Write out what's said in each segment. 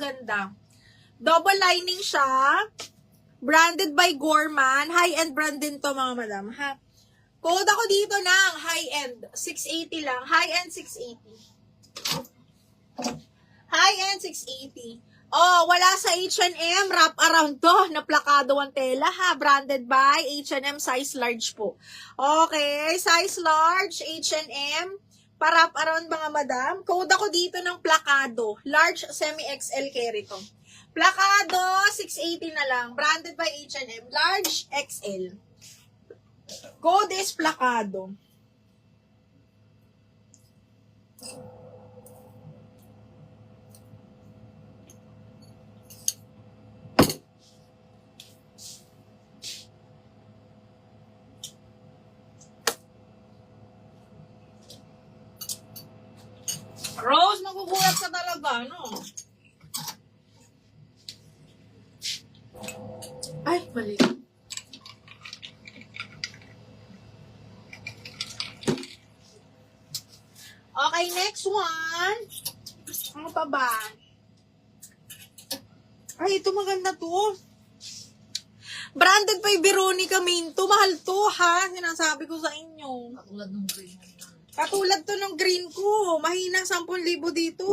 ganda. Double lining siya. Branded by Gorman. High-end brand din to mga madam, ha? Code ako dito ng high-end. 680 lang. High-end 680. High-end 680. Oh, wala sa H&M. Wrap around to. Na plakado ang tela, ha? Branded by H&M. Size large po. Okay. Size large. H&M. Para wrap around mga madam. Code ako dito ng plakado. Large semi-XL carry to. Plakado, 680 na lang. Branded by H&M. Large XL. Code is plakado. Rose, magugulat ka talaga, no? Ay, mali. Okay, next one. Ano pa ba? Ay, ito maganda to. Branded by Veronica Minto. Mahal to, ha? Sinasabi ko sa inyo. Katulad ng green. Katulad to ng green ko. Mahina 10,000 dito.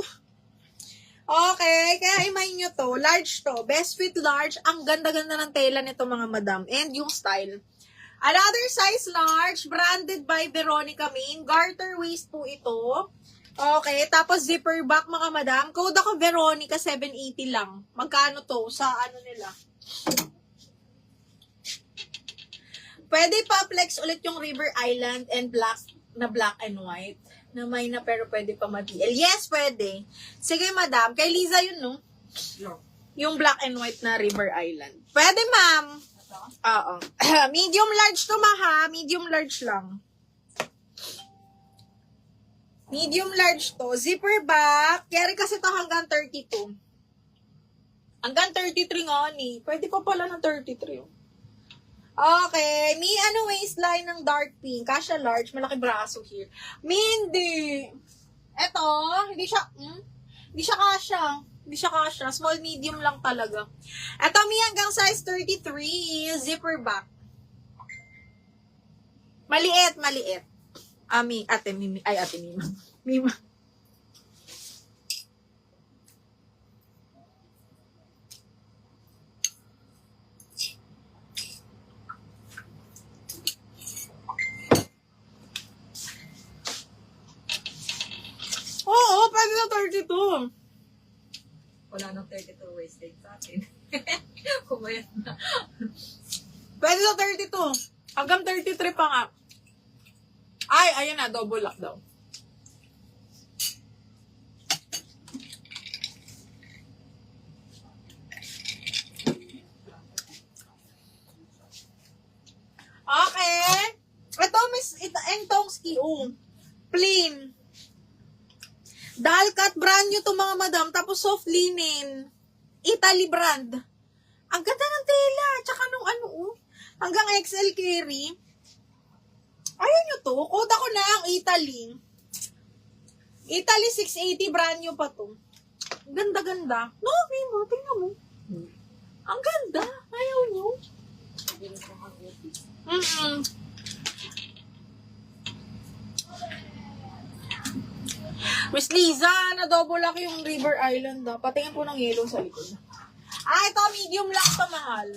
Okay, kaya imahin nyo to. Large to. Best fit large. Ang ganda-ganda ng tela nito mga madam. And yung style. Another size large, branded by Veronica Min. Garter waist po ito. Okay, tapos zipper back mga madam. Code ako Veronica, 780 lang. Magkano to sa ano nila? Pwede pa flex ulit yung River Island and black and white. Na may na pero pwede pa ma-DL. Yes, pwede. Sige madam, kay Liza yun no? Yung black and white na River Island. Pwede ma'am. Oo. Medium large to maha. Medium large lang. Medium large to. Zipper back. Carry kasi to hanggang 32. Hanggang 33 nga ni. Pwede pa pala ng 33. Okay. May waistline ng dark pink. Kasha large. Malaki braso here. Hindi. Eto. Hindi siya kasha. Hindi siya kasha. Small, medium lang talaga. Ito, may hanggang size 33. Zipper back. Maliit. Ate Mima. Mima. Oo, pwede na 32. Wala nang 32 wasted sa akin. Kumayat na. Pwede na 32. Hanggang 33 pa nga. Ay, ayan na. Double lock daw. Okay. Ito, Miss Entongski. Plain. Dalkat brand nyo to mga madam. Tapos soft linen. Italy brand. Ang ganda ng tela. Tsaka nung hanggang XL carry. Ayan nyo to. Code ako na ang Italy. Italy 680 brand nyo pa to. Ang ganda-ganda. No, Mimo. Tingnan mo. Ang ganda. Ayaw nyo. Miss Liza, na-double lock yung River Island. Patingin po ng yellow sa likod. Ito, medium lang to mahal.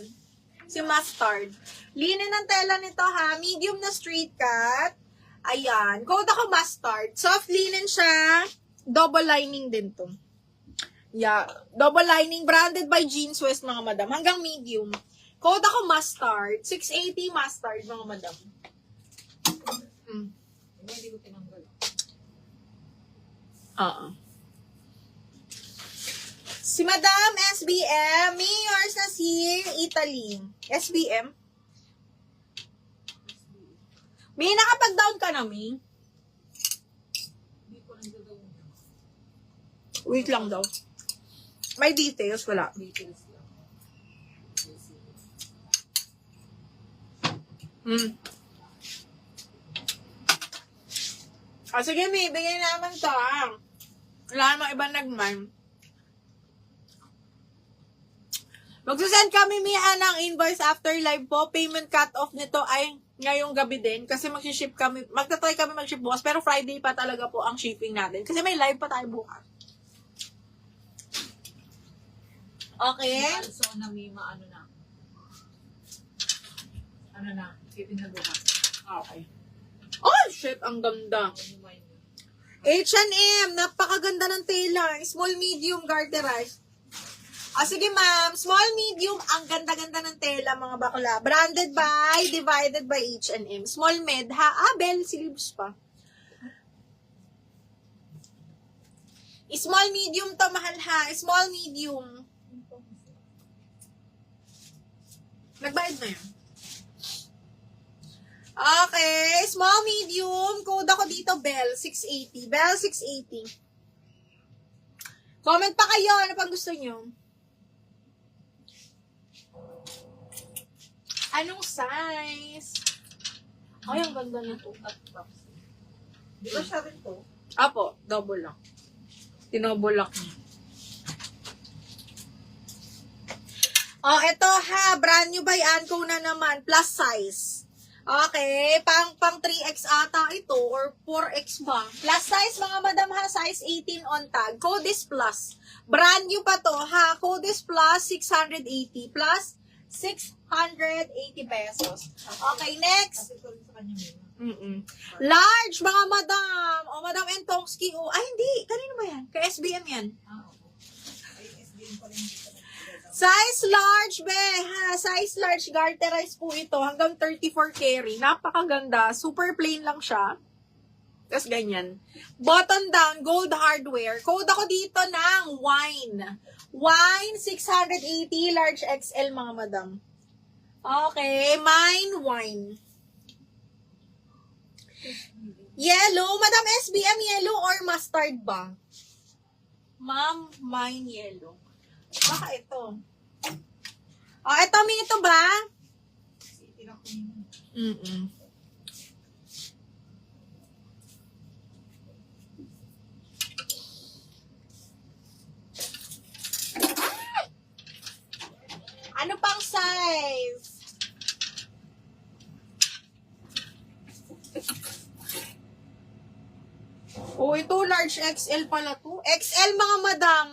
Si Mustard. Linen ng tela nito ha. Medium na straight cut. Ayan. Code ako Mustard. Soft linen siya. Double lining din to. Yeah. Double lining. Branded by Jeans West mga madam. Hanggang medium. Code ako Mustard. 680 Mustard mga madam. Hindi ko tinanggal. Si Madam SBM, may yours na si Italy. SBM? May nakapag-down ka na, May? Hindi ko lang gagawin. Wait lang daw. May details, wala. Details lang. Sige, May, bigay naman to, Wala namang ibang nagman. Magsusend kami, Mia, ng invoice after live po. Payment cut-off nito ay ngayong gabi din. Kasi mag-ship kami, magta-try kami mag-ship bukas. Pero Friday pa talaga po ang shipping natin. Kasi may live pa tayo bukas. Okay? Also, na may maano na. Ano na, shipping na bukas. Okay. Oh, shit, ang ganda. H&M, napakaganda ng tela. Small, medium, garterized. Sige ma'am, small, medium, ang ganda-ganda ng tela mga bakla. Branded by, divided by H&M. Small, med, ha? Bell sleeves pa. Small, medium to, mahal ha. Small, medium. Nagbayad na yun. Okay, small, medium. Code ako dito, Bell 680. Bell 680. Comment pa kayo, ano pang gusto nyo? Anong size? Ay, ang ganda na to. Di ba siya rin to? Apo, double lang. Tinouble lock niya. Oh, eto ha, brand new by Anco na naman, plus size. Okay, pang 3X ata ito, or 4X ba? Plus size, mga madam ha, size 18 on tag. Code is plus. Brand new pa to ha, code is plus 680, plus 680 pesos. Okay, next. Kasi ko rin sa kanya muna. Large, mga madam. O, Madam Entongski. O, ay, hindi. Kanino ba yan? Kay SBM yan. Oo. Ay, SBM pa rin dito. Size large, be. Ha? Size large. Garterize po ito. Hanggang 34 carry. Napakaganda. Super plain lang siya. Tapos ganyan. Button down, gold hardware. Code ako dito ng wine. Wine 680, large XL, mga madam. Okay, mine wine. Yellow, Madam SBM, yellow or mustard ba? Ma'am, mine yellow. Baka ito. Oh, ito, may ito ba? Tira ko yun. Ano pang size? Oh, ito large XL pala to. XL, mga madam.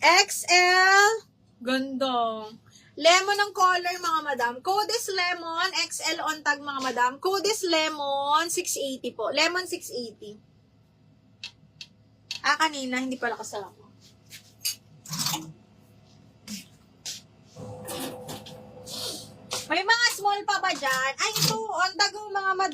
XL. Ganda. Lemon ang color, mga madam. Code is lemon. XL on tag, mga madam. Code is lemon 680 po. Lemon 680. Kanina, hindi pala kasama. May mga small pa ba dyan? Ay, ito, on tag, mga madam.